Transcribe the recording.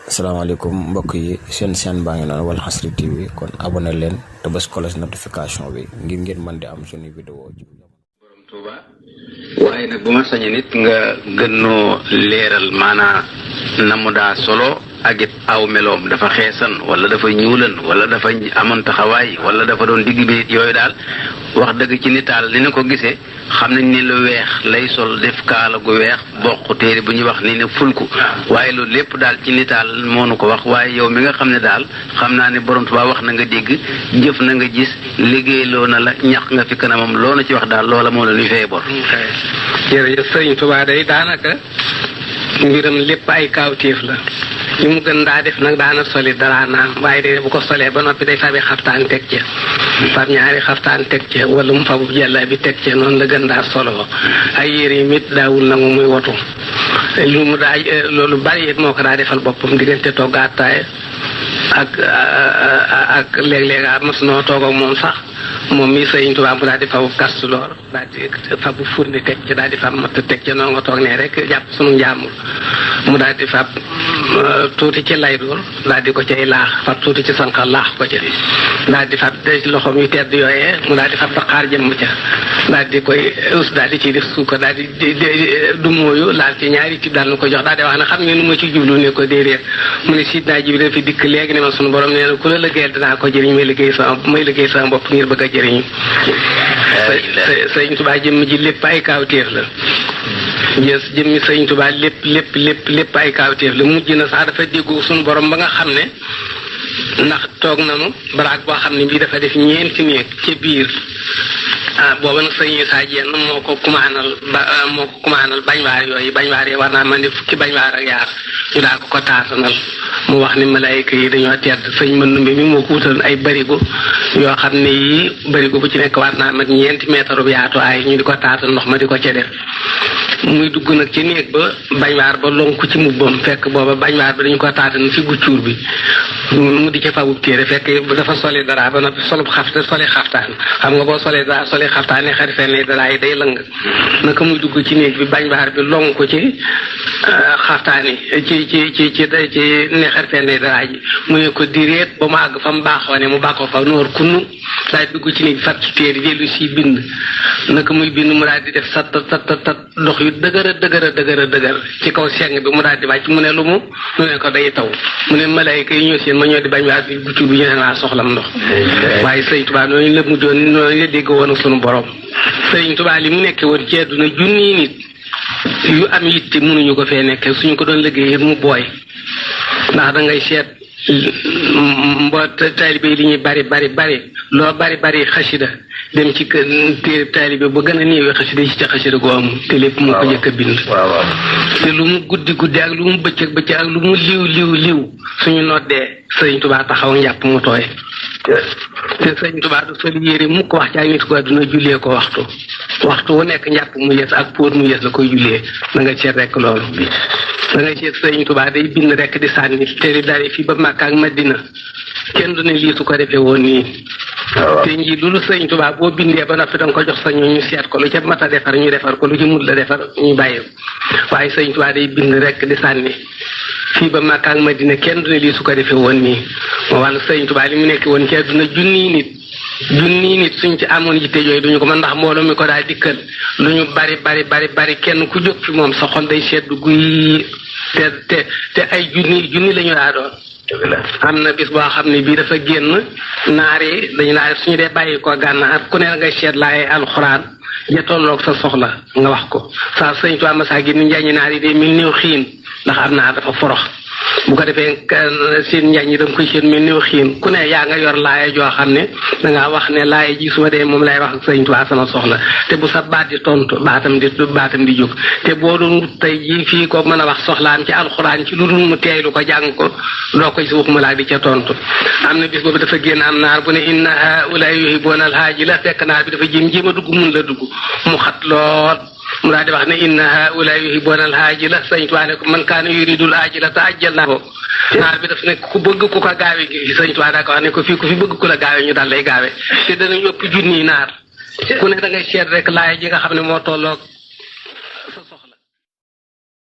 asalaamaaleykum mbokk yi seen chaîne baa ngi noonu Walfadjri TV kon abonné leen te bës cloche notification bi ngir ngeen mën di am suñu vidéo ci borom Touba waaye nag bu ma sañee nit nga gënnoo leeral maanaa na mu daa solo ak it aw meloom dafa xeesan wala dafa ñuulan wala dafa amoon taxawaay wala dafa doon digg bi yooyu daal wax dëgg ci nitaal li na ko gisee xam nañ ne lu weex lay sol def kaala gu weex bokk téere bu ñuy wax ni ne fulku waaye loolu lépp daal ci nitaal moo nu ko wax waaye yow mi nga xam ne daal xam naa ne borom Tuubaa wax na nga dégg jëf na nga gis liggéeyloo na la ñax nga fi kanamam loo na ci wax daal loola moo la ñuy fay bor. jërëjëf sëriñ Tuubaa day daanaka mbiram lépp ay kaawteef la li mu gën daa def nag daana soli dara naam waaye de bu ko solee ba noppi day fabi xaftaan teg ca fab ñaari xaftaan teg ca wala mu fabu jàlla bi teg ca noonu la gën daa solo ay yére yi mit daawul nangu muy wotu lu mu daa loolu bari it moo ko daa defal boppam diggante togg attaaya ak léeg-léeg mos noo toog ak moom sax moom mii sëriñ Tuubaa mu daal di fabu kastu loor daal di fabu furni teg ca daal di fab matt teg ca noonu nga toog ne rek jàpp sunu njaamul mu daal di fab tuuti ci lay doon daal di ko cay laax fab tuuti ci sànqal laax ko ca daal di fab de loxoom yu tedd yooyee mu daal di fab daqaar jëmm ca daal di koy us daal di ciy def suukar daal di du mooyu laal ci ñaari tib daal nu ko jox daal di wax ne xam ngeen nu ma ci jublu ne ko déedéet mu ne Sidna Jibril fi dikk léegi ne ma sunu borom nee na ku la liggéeyal dinaa ko jëriñ may liggéey sama bopp ngir bëgg a jëriñu sëriñ Tuubaa jëmm ji lépp ay kaawteef la jëmmi sëriñ Tuubaa lépp ay kaawteef la mujj na sax dafa déggu suñu borom ba nga xam ne ndax toog nanu baraag boo xam ne bii dafa def ñeenti néeg ci biir booba nag sëriñ Isaa Jeen moo ko kumaanal bañwaar yooyu bañwaar yi war naa man di fukki bañwaar ak yaar ñu daal ko taatanal mu wax ni malaayika yi dañoo tedd sëñ Mandumbe mi moo ko wutal ay barigo yoo xam ne yii barigo bu ci nekk war naa mat 4 mètres bu yaatu ay ñu di ko taatal ndox ma di ko ca def muy dugg nag ci néeg ba bañwaar ba lonku ci mubbam fekk booba bañwaar ba dañu ko taatan ci guccuur bi mu di ca fabub téere fekk dafa soli dara ba noppi soli xaftaan xam nga boo solee dara soli xaftaan ne xari fenn dara yi day lëng naka muy dugg ci néeg bi bañwaar bi lonku ci xaftaan yi ci ne xari fenn dara ji mu ne ko direet ba mu àgg fa mu baaxoo ne mu bàkkoo fa noor kunnu daal di dugg ci néeg bi fat ci téere dellu si bind naka muy bind mu daal di def sat ndox yu dëgër ci kaw seng bi mu daal di wàcc mu ne lu mu ne ko day taw mu ne malaayika yi ñoo seen ma ñoo di bañ waa bi guccu bi ñu ne laa soxlam ndox waaye sëriñ Tuubaa noonu la mujjoon noonu la dégg woon ak sunu borom sëriñ Tuubaa li mu nekkee woon ci àdduna junni nit yu am yitte mënuñu ko fee nekkee suñu ko doon liggéey mu booy ndax da ngay seet taalibe yi li ñuy bari loo bari xasida dem ci kër téere taalibe ba gën a néewee xasida yi ci xasida goo amul te lépp mu ko jëkk a bind te lu mu guddi ak lu mu bëccëg ak lu mu liw suñu noddee sëriñ Tuubaa taxaw njàpp mu tooy te sëriñ Tuubaa du sol yére mu ko wax ci ay nit ko àdduna jullee ko waxtu wu nekk njàpp mu yees ak póot mu yees la koy jullee na nga seet rek loolu da ngay seet sëriñ Tuubaa day bind rek di sànni te di dare fii ba Makka ak Madina kenn du ne lii su ko defee woon nii te nji loolu sëriñ Tuubaa boo bindee ba noppi danga ko jox sa ñu seet ko lu ca mat a defar ñu defar ko lu ci mut la defar ñu bàyyi waaye sëriñ Tuubaa day bind rek di sànni fii ba Makka ak Madina kenn du ne lii su ko defee woon nii moo wàllu sëriñ Tuubaa li mu nekk woon ci àdduna junni nit suñ ci amoon yitte yooyu duñu ko mën ndax mbooloo mi ko daal dikkal lu ñu bari kenn ku jóg fi moom sa xol day seddu guy te ay junni la ñu daa doon am na bis boo xam ne bii dafa génn naar yi dañu naa suñu dee bàyyi ko gànnaar ku ne ngay seet laay alxuraan ja tolloog sa soxla nga wax ko saa sëñ Tuubaa masaa gi ni njaañi naar yi day mel néew xiin ndax am naa dafa forox bu ko defee seen njaañ yi da nga koy seen mel néew xiin ku ne yaa nga yor laaya joo xam ne dangaa wax ne laaya ji su ma dee moom lay wax ak sëñ Tuubaa sama soxla te bu sa baat di tontu baatam di jóg te boo doon wut tey jii fii ko mën a wax soxlaam ci alxuraan ci lu dul mu teeylu ko jàng ko doo ko ci waxuma laa di ca tontu am na bis boobu dafa génn am naar bu ne inna haa'ulaa'i yuhibbuuna al-aajila fekk naar bi dafa jéem a dugg mun la dugg mu xat lool mu daal di wax ne inna haa'ulaa'i yuhibbuuna al-aajila sëñ Tuubaa ne ko man kaana yuriidu al-aajila ta'ajjalnaa ko naar bi daf ne ku bëgg ku ko gaawe gi sëñ Tuubaa daa ko wax ne ko fii ku fi bëgg ku la gaawe ñu daal lay gaawe te danañ ëpp junni naar ku ne da ngay seet rek laaya ji nga xam ne moo tolloog